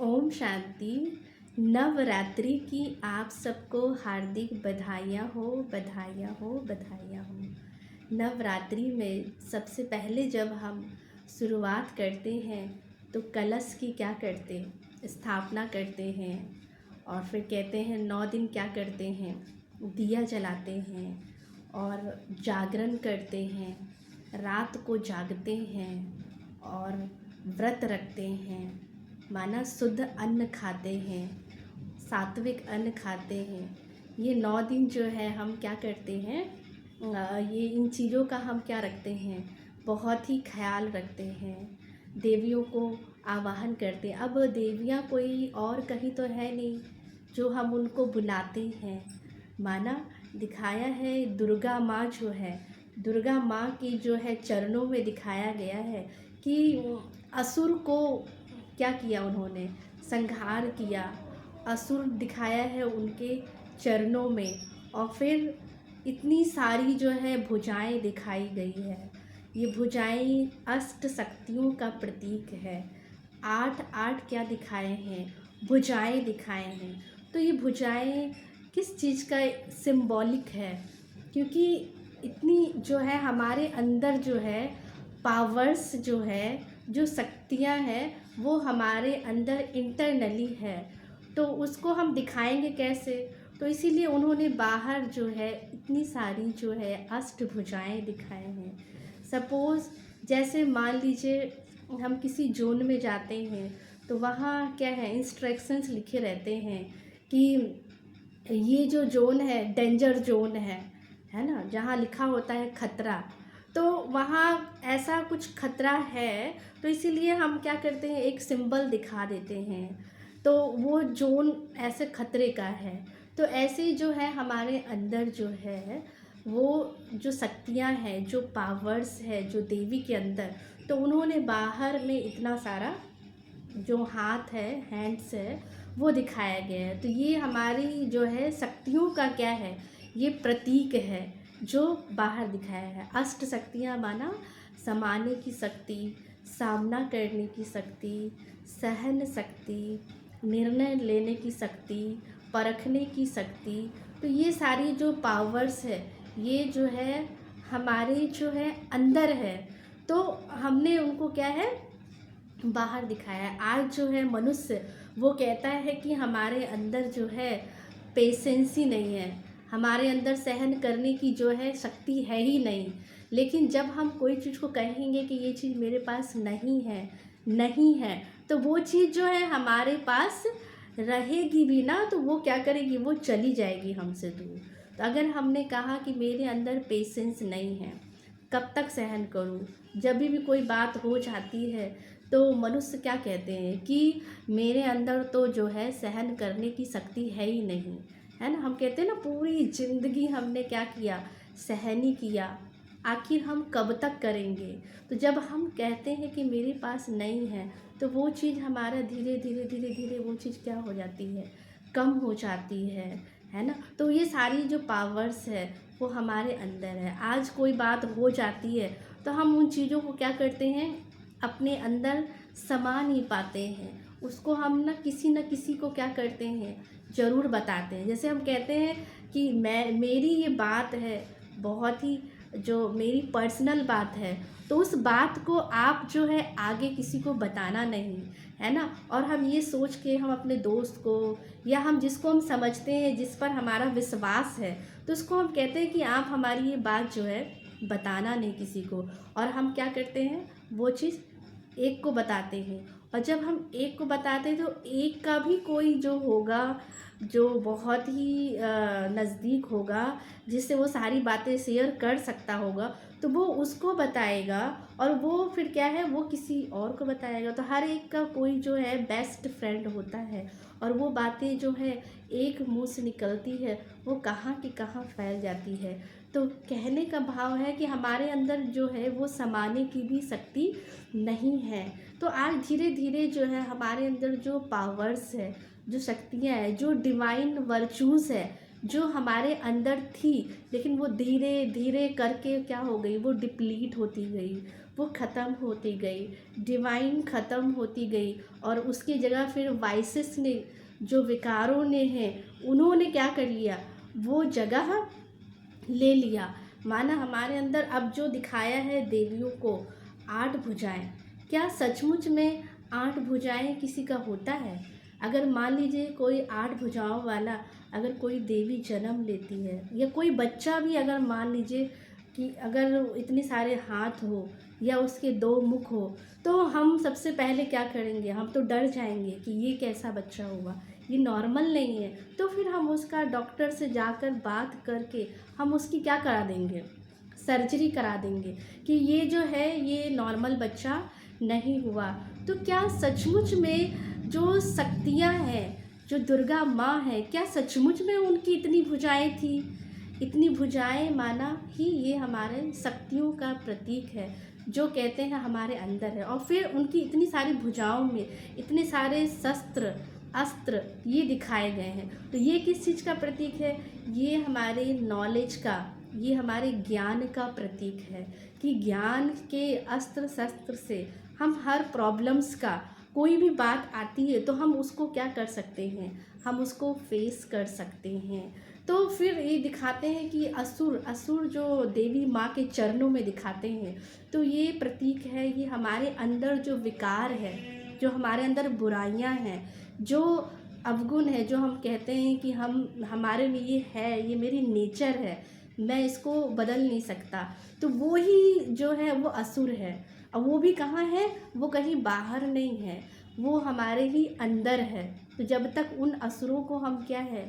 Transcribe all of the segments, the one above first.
ओम शांति। नवरात्रि की आप सबको हार्दिक बधाइयाँ हो, बधाइयाँ हो, बधाइयाँ हो। नवरात्रि में सबसे पहले जब हम शुरुआत करते हैं तो कलश की क्या करते हैं, स्थापना करते हैं। और फिर कहते हैं 9 दिन क्या करते हैं, दिया जलाते हैं और जागरण करते हैं, रात को जागते हैं और व्रत रखते हैं, माना शुद्ध अन्न खाते हैं, सात्विक अन्न खाते हैं। ये 9 दिन जो है हम क्या करते हैं, ये इन चीज़ों का हम क्या रखते हैं, बहुत ही ख्याल रखते हैं। देवियों को आवाहन करते हैं। अब देवियाँ कोई और कहीं तो है नहीं जो हम उनको बुलाते हैं, माना दिखाया है दुर्गा माँ जो है, दुर्गा माँ की जो है चरणों में दिखाया गया है कि असुर को क्या किया, उन्होंने संहार किया। असुर दिखाया है उनके चरणों में और फिर इतनी सारी जो है भुजाएं दिखाई गई है। ये भुजाएं अष्ट शक्तियों का प्रतीक है। 8 क्या दिखाए हैं, भुजाएं दिखाए हैं। तो ये भुजाएं किस चीज़ का सिंबॉलिक है, क्योंकि इतनी जो है हमारे अंदर जो है पावर्स जो है, जो शक्तियाँ हैं वो हमारे अंदर इंटरनली है, तो उसको हम दिखाएंगे कैसे। तो इसीलिए उन्होंने बाहर जो है इतनी सारी जो है अष्टभुजाएं दिखाए हैं। सपोज़ जैसे मान लीजिए हम किसी जोन में जाते हैं तो वहाँ क्या है, इंस्ट्रक्शंस लिखे रहते हैं कि ये जो जोन है डेंजर जोन है ना, जहाँ लिखा होता है खतरा। तो वहाँ ऐसा कुछ खतरा है, तो इसीलिए हम क्या करते हैं, एक सिंबल दिखा देते हैं, तो वो जोन ऐसे खतरे का है। तो ऐसे जो है हमारे अंदर जो है वो जो शक्तियाँ हैं, जो पावर्स है जो देवी के अंदर, तो उन्होंने बाहर में इतना सारा जो हाथ है, हैंड्स है, वो दिखाया गया है। तो ये हमारी जो है शक्तियों का क्या है, ये प्रतीक है जो बाहर दिखाया है। अष्ट शक्तियाँ माना समाने की शक्ति, सामना करने की शक्ति, सहन शक्ति, निर्णय लेने की शक्ति, परखने की शक्ति। तो ये सारी जो पावर्स है ये जो है हमारे जो है अंदर है, तो हमने उनको क्या है बाहर दिखाया है। आज जो है मनुष्य वो कहता है कि हमारे अंदर जो है पेशेंस ही नहीं है, हमारे अंदर सहन करने की जो है शक्ति है ही नहीं। लेकिन जब हम कोई चीज़ को कहेंगे कि ये चीज़ मेरे पास नहीं है, नहीं है, तो वो चीज़ जो है हमारे पास रहेगी भी ना, तो वो क्या करेगी, वो चली जाएगी हमसे दूर। तो अगर हमने कहा कि मेरे अंदर पेशेंस नहीं है, कब तक सहन करूं, जब भी कोई बात हो जाती है तो मनुष्य क्या कहते हैं कि मेरे अंदर तो जो है सहन करने की शक्ति है ही नहीं, है ना। हम कहते हैं ना पूरी ज़िंदगी हमने क्या किया, सहन ही किया, आखिर हम कब तक करेंगे। तो जब हम कहते हैं कि मेरे पास नहीं है, तो वो चीज़ हमारा धीरे धीरे धीरे धीरे वो चीज़ क्या हो जाती है, कम हो जाती है ना। तो ये सारी जो पावर्स है वो हमारे अंदर है। आज कोई बात हो जाती है तो हम उन चीज़ों को क्या करते हैं, अपने अंदर समा नहीं पाते हैं, उसको हम न किसी को क्या करते हैं, ज़रूर बताते हैं। जैसे हम कहते हैं कि मेरी ये बात है, बहुत ही जो मेरी पर्सनल बात है, तो उस बात को आप जो है आगे किसी को बताना नहीं, है ना। और हम ये सोच के हम अपने दोस्त को या हम जिसको हम समझते हैं, जिस पर हमारा विश्वास है, तो उसको हम कहते हैं कि आप हमारी ये बात जो है बताना नहीं किसी को। और हम क्या करते हैं, वो चीज़ एक को बताते हैं। और जब हम एक को बताते हैं तो एक का भी कोई जो होगा, जो बहुत ही नज़दीक होगा, जिससे वो सारी बातें शेयर कर सकता होगा, तो वो उसको बताएगा और वो फिर क्या है, वो किसी और को बताएगा। तो हर एक का कोई जो है बेस्ट फ्रेंड होता है, और वो बातें जो है एक मुंह से निकलती है वो कहाँ की कहाँ फैल जाती है। तो कहने का भाव है कि हमारे अंदर जो है वो समाने की भी शक्ति नहीं है। तो आज धीरे धीरे जो है हमारे अंदर जो पावर्स है, जो शक्तियाँ हैं, जो डिवाइन वर्चूज़ है, जो हमारे अंदर थी, लेकिन वो धीरे धीरे करके क्या हो गई, वो डिप्लीट होती गई, वो ख़त्म होती गई, डिवाइन ख़त्म होती गई, और उसकी जगह फिर वाइसेस ने, जो विकारों ने हैं, उन्होंने क्या कर लिया, वो जगह ले लिया। माना हमारे अंदर अब जो दिखाया है देवियों को 8 भुजाएं, क्या सचमुच में 8 भुजाएं किसी का होता है? अगर मान लीजिए कोई 8 भुजाओं वाला अगर कोई देवी जन्म लेती है, या कोई बच्चा भी अगर मान लीजिए कि अगर इतने सारे हाथ हो या उसके 2 मुख हो, तो हम सबसे पहले क्या करेंगे, हम तो डर जाएंगे कि ये कैसा बच्चा हुआ, ये नॉर्मल नहीं है। तो फिर हम उसका डॉक्टर से जाकर बात करके हम उसकी क्या करा देंगे, सर्जरी करा देंगे कि ये जो है ये नॉर्मल बच्चा नहीं हुआ। तो क्या सचमुच में जो शक्तियाँ हैं, जो दुर्गा माँ है, क्या सचमुच में उनकी इतनी भुजाएं थी? इतनी भुजाएं माना ही ये हमारे शक्तियों का प्रतीक है, जो कहते हैं हमारे अंदर है। और फिर उनकी इतनी सारी भुजाओं में इतने सारे शस्त्र अस्त्र ये दिखाए गए हैं, तो ये किस चीज़ का प्रतीक है? ये हमारे नॉलेज का, ये हमारे ज्ञान का प्रतीक है कि ज्ञान के अस्त्र शस्त्र से हम हर प्रॉब्लम्स का, कोई भी बात आती है तो हम उसको क्या कर सकते हैं, हम उसको फेस कर सकते हैं। तो फिर ये दिखाते हैं कि असुर जो देवी माँ के चरणों में दिखाते हैं, तो ये प्रतीक है, ये हमारे अंदर जो विकार है, जो हमारे अंदर बुराइयां हैं, जो अवगुण है, जो हम कहते हैं कि हमारे में ये है, ये मेरी नेचर है, मैं इसको बदल नहीं सकता, तो वो ही जो है वो असुर है। और वो भी कहाँ है, वो कहीं बाहर नहीं है, वो हमारे ही अंदर है। तो जब तक उन असुरों को हम क्या है,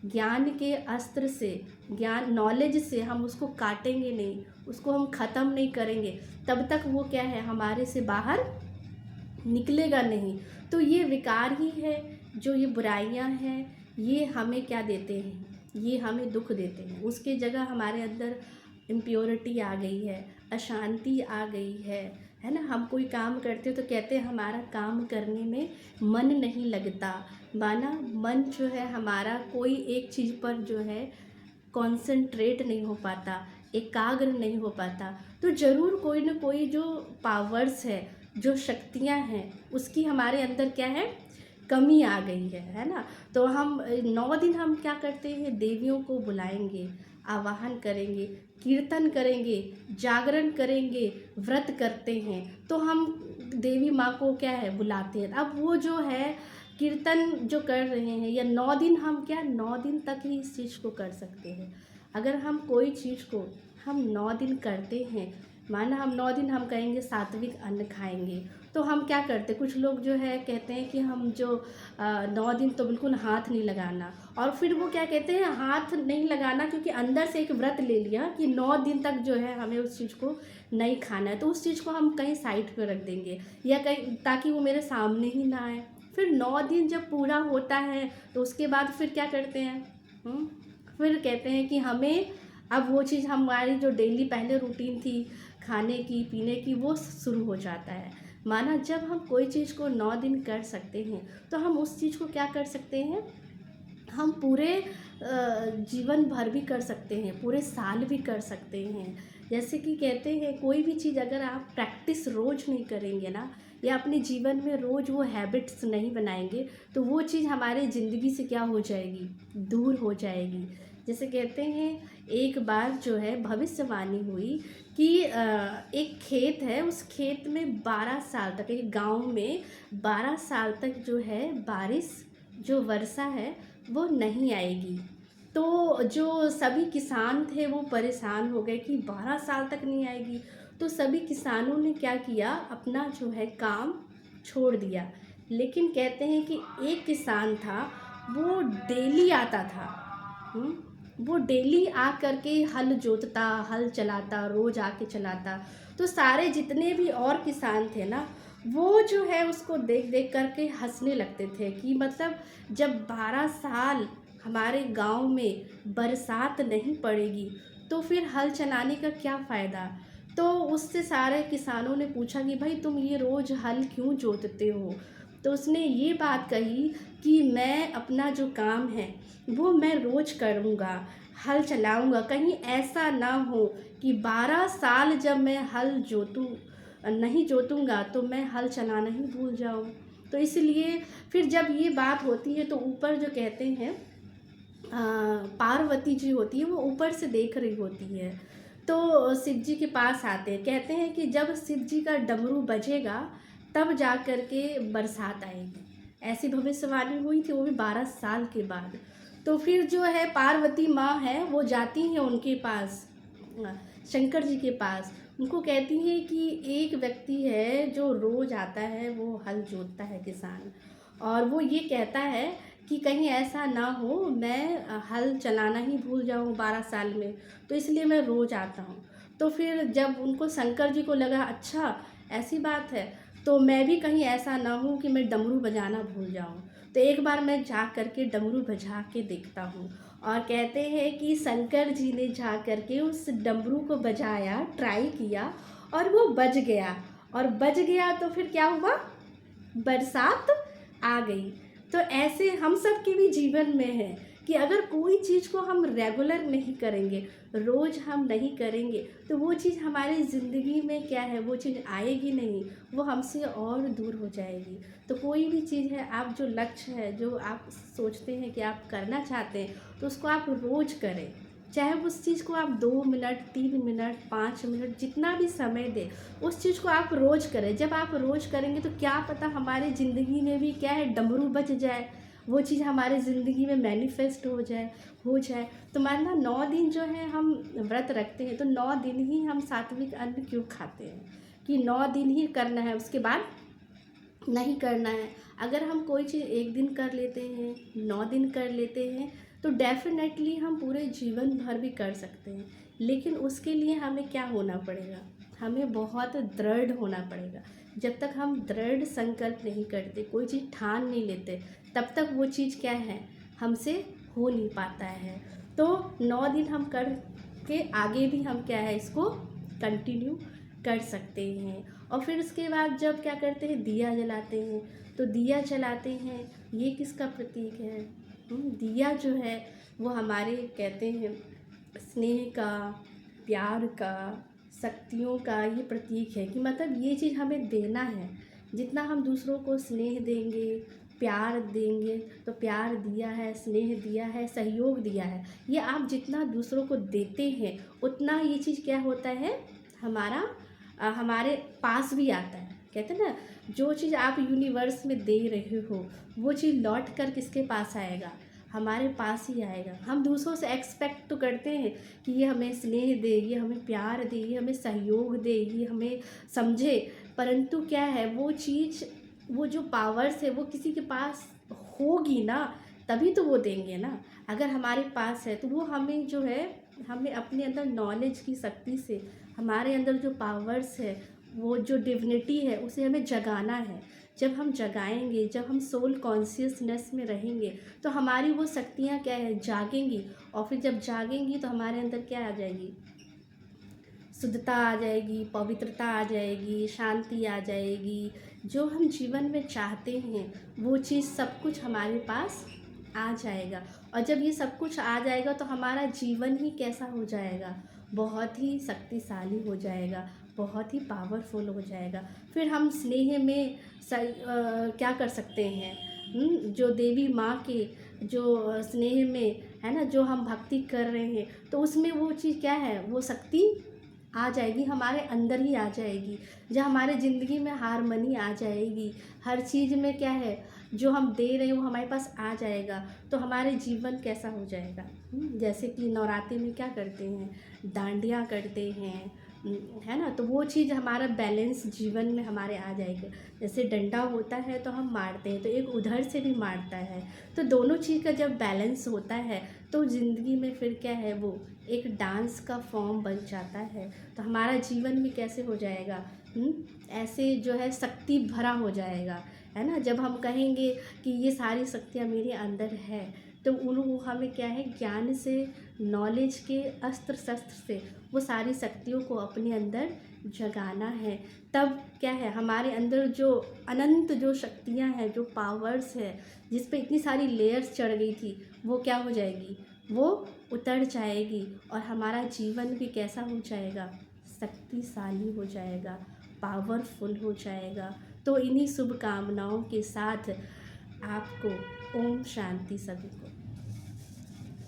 ज्ञान के अस्त्र से, ज्ञान नॉलेज से हम उसको काटेंगे नहीं, उसको हम ख़त्म नहीं करेंगे, तब तक वो क्या है, हमारे से बाहर निकलेगा नहीं। तो ये विकार ही है, जो ये बुराइयां हैं, ये हमें क्या देते हैं, ये हमें दुख देते हैं। उसके जगह हमारे अंदर इम्प्योरिटी आ गई है, अशांति आ गई है ना। हम कोई काम करते तो कहते हैं हमारा काम करने में मन नहीं लगता, माना मन जो है हमारा कोई एक चीज़ पर जो है कंसंट्रेट नहीं हो पाता, एकाग्र नहीं हो पाता। तो ज़रूर कोई ना कोई जो पावर्स है, जो शक्तियाँ हैं, उसकी हमारे अंदर क्या है, कमी आ गई है ना। तो हम 9 दिन हम क्या करते हैं, देवियों को बुलाएंगे, आवाहन करेंगे, कीर्तन करेंगे, जागरण करेंगे, व्रत करते हैं, तो हम देवी माँ को क्या है, बुलाते हैं। अब वो जो है कीर्तन जो कर रहे हैं, या 9 दिन हम क्या, 9 दिन तक ही इस चीज़ को कर सकते हैं। अगर हम कोई चीज़ को हम 9 दिन करते हैं, माना हम 9 दिन हम कहेंगे सात्विक अन्न खाएंगे, तो हम क्या करते, कुछ लोग जो है कहते हैं कि हम जो 9 दिन तो बिल्कुल हाथ नहीं लगाना, और फिर वो क्या कहते हैं, हाथ नहीं लगाना, क्योंकि अंदर से एक व्रत ले लिया कि 9 दिन तक जो है हमें उस चीज़ को नहीं खाना है, तो उस चीज़ को हम कहीं साइड पर रख देंगे, या कहीं ताकि वो मेरे सामने ही ना आए। फिर 9 दिन जब पूरा होता है तो उसके बाद फिर क्या करते हैं, फिर कहते हैं कि हमें अब वो चीज़, हमारी जो डेली पहले रूटीन थी खाने की पीने की, वो शुरू हो जाता है। माना जब हम कोई चीज़ को 9 दिन कर सकते हैं, तो हम उस चीज़ को क्या कर सकते हैं, हम पूरे जीवन भर भी कर सकते हैं, पूरे साल भी कर सकते हैं। जैसे कि कहते हैं कोई भी चीज़ अगर आप प्रैक्टिस रोज़ नहीं करेंगे ना, या अपने जीवन में रोज़ वो हैबिट्स नहीं बनाएंगे, तो वो चीज़ हमारे ज़िंदगी से क्या हो जाएगी, दूर हो जाएगी। जैसे कहते हैं एक बार जो है भविष्यवाणी हुई कि एक खेत है, उस खेत में 12 साल तक, एक गांव में 12 साल तक जो है बारिश, जो वर्षा है वो नहीं आएगी। तो जो सभी किसान थे वो परेशान हो गए कि 12 साल तक नहीं आएगी। तो सभी किसानों ने क्या किया, अपना जो है काम छोड़ दिया। लेकिन कहते हैं कि एक किसान था, वो डेली आता था, वो डेली आ करके हल जोतता, हल चलाता, रोज़ आके चलाता। तो सारे जितने भी और किसान थे ना, वो जो है उसको देख देख करके हंसने लगते थे कि मतलब जब 12 साल हमारे गांव में बरसात नहीं पड़ेगी, तो फिर हल चलाने का क्या फ़ायदा। तो उससे सारे किसानों ने पूछा कि भाई तुम ये रोज़ हल क्यों जोतते हो। तो उसने ये बात कही कि मैं अपना जो काम है वो मैं रोज़ करूँगा, हल चलाऊँगा, कहीं ऐसा ना हो कि 12 साल जब मैं हल जोतूँ नहीं जोतूँगा तो मैं हल चलाना ही भूल जाऊँ। तो इसलिए फिर जब ये बात होती है तो ऊपर जो कहते हैं पार्वती जी होती है वो ऊपर से देख रही होती है। तो शिव जी के पास आते हैं, कहते हैं कि जब शिव जी का डमरू बजेगा तब जा कर के बरसात आएगी। ऐसी भविष्यवाणी हुई थी, वो भी 12 साल के बाद। तो फिर जो है पार्वती माँ है वो जाती हैं उनके पास, शंकर जी के पास। उनको कहती हैं कि एक व्यक्ति है जो रोज़ आता है, वो हल जोतता है किसान, और वो ये कहता है कि कहीं ऐसा ना हो मैं हल चलाना ही भूल जाऊँ 12 साल में, तो इसलिए मैं रोज़ आता हूँ। तो फिर जब उनको शंकर जी को लगा अच्छा ऐसी बात है, तो मैं भी कहीं ऐसा ना हूँ कि मैं डमरू बजाना भूल जाऊँ, तो एक बार मैं जा कर के डमरू बजा के देखता हूँ। और कहते हैं कि शंकर जी ने जा कर के उस डमरू को बजाया, ट्राई किया, और वो बज गया। और बज गया तो फिर क्या हुआ, बरसात आ गई। तो ऐसे हम सब के भी जीवन में है कि अगर कोई चीज़ को हम रेगुलर नहीं करेंगे, रोज़ हम नहीं करेंगे, तो वो चीज़ हमारी ज़िंदगी में क्या है, वो चीज़ आएगी नहीं, वो हमसे और दूर हो जाएगी। तो कोई भी चीज़ है, आप जो लक्ष्य है, जो आप सोचते हैं कि आप करना चाहते हैं, तो उसको आप रोज़ करें। चाहे उस चीज़ को आप 2 मिनट, 3 मिनट, 5 मिनट, जितना भी समय दें, उस चीज़ को आप रोज़ करें। जब आप रोज़ करेंगे तो क्या पता हमारे ज़िंदगी में भी क्या है, डमरू बज जाए, वो चीज़ हमारे ज़िंदगी में मैनिफेस्ट हो जाए। तो मानना 9 दिन जो है हम व्रत रखते हैं, तो 9 दिन ही हम सात्विक अन्न क्यों खाते हैं, कि 9 दिन ही करना है, उसके बाद नहीं करना है। अगर हम कोई चीज़ एक दिन कर लेते हैं, 9 दिन कर लेते हैं, तो डेफ़िनेटली हम पूरे जीवन भर भी कर सकते हैं। लेकिन उसके लिए हमें क्या होना पड़ेगा, हमें बहुत दृढ़ होना पड़ेगा। जब तक हम दृढ़ संकल्प नहीं करते, कोई चीज़ ठान नहीं लेते, तब तक वो चीज़ क्या है, हमसे हो नहीं पाता है। तो 9 दिन हम कर के आगे भी हम क्या है, इसको कंटिन्यू कर सकते हैं। और फिर उसके बाद जब क्या करते हैं, दिया जलाते हैं। तो दिया जलाते हैं, ये किसका प्रतीक है, दिया जो है वो हमारे कहते हैं स्नेह का, प्यार का, शक्तियों का ये प्रतीक है, कि मतलब ये चीज़ हमें देना है। जितना हम दूसरों को स्नेह देंगे, प्यार देंगे, तो प्यार दिया है, स्नेह दिया है, सहयोग दिया है, ये आप जितना दूसरों को देते हैं उतना ये चीज़ क्या होता है, हमारे पास भी आता है। कहते हैं ना, जो चीज़ आप यूनिवर्स में दे रहे हो वो चीज़ लौट कर किसके पास आएगा, हमारे पास ही आएगा। हम दूसरों से एक्सपेक्ट तो करते हैं कि ये हमें स्नेह दे, ये हमें प्यार दे, ये हमें सहयोग दे, ये हमें समझे, परंतु क्या है, वो चीज़, वो जो पावर्स है वो किसी के पास होगी ना, तभी तो वो देंगे ना। अगर हमारे पास है तो वो हमें जो है, हमें अपने अंदर नॉलेज की शक्ति से, हमारे अंदर जो पावर्स है, वो जो डिविनिटी है, उसे हमें जगाना है। जब हम जगाएंगे, जब हम सोल कॉन्शियसनेस में रहेंगे, तो हमारी वो शक्तियाँ क्या है, जागेंगी। और फिर जब जागेंगी तो हमारे अंदर क्या आ जाएगी, शुद्धता आ जाएगी, पवित्रता आ जाएगी, शांति आ जाएगी। जो हम जीवन में चाहते हैं वो चीज़ सब कुछ हमारे पास आ जाएगा। और जब ये सब कुछ आ जाएगा तो हमारा जीवन ही कैसा हो जाएगा, बहुत ही शक्तिशाली हो जाएगा, बहुत ही पावरफुल हो जाएगा। फिर हम स्नेह में क्या कर सकते हैं, जो देवी माँ के जो स्नेह में है ना, जो हम भक्ति कर रहे हैं, तो उसमें वो चीज़ क्या है, वो शक्ति आ जाएगी, हमारे अंदर ही आ जाएगी। जब हमारे ज़िंदगी में हारमनी आ जाएगी, हर चीज़ में क्या है, जो हम दे रहे हैं वो हमारे पास आ जाएगा, तो हमारे जीवन कैसा हो जाएगा। जैसे कि नवरात्रि में क्या करते हैं, डांडिया करते हैं, है ना, तो वो चीज़ हमारा बैलेंस जीवन में हमारे आ जाएगा। जैसे डंडा होता है तो हम मारते हैं, तो एक उधर से भी मारता है, तो दोनों चीज़ का जब बैलेंस होता है तो ज़िंदगी में फिर क्या है, वो एक डांस का फॉर्म बन जाता है। तो हमारा जीवन भी कैसे हो जाएगा, ऐसे जो है शक्ति भरा हो जाएगा, है ना। जब हम कहेंगे कि ये सारी शक्तियाँ मेरे अंदर है, तो उन हमें क्या है, ज्ञान से, नॉलेज के अस्त्र शस्त्र से वो सारी शक्तियों को अपने अंदर जगाना है। तब क्या है, हमारे अंदर जो अनंत जो शक्तियाँ हैं, जो पावर्स है, जिस पे इतनी सारी लेयर्स चढ़ गई थी, वो क्या हो जाएगी, वो उतर जाएगी। और हमारा जीवन भी कैसा हो जाएगा, शक्तिशाली हो जाएगा, पावरफुल हो जाएगा। तो इन्हीं शुभकामनाओं के साथ आपको ओम शांति सभी को।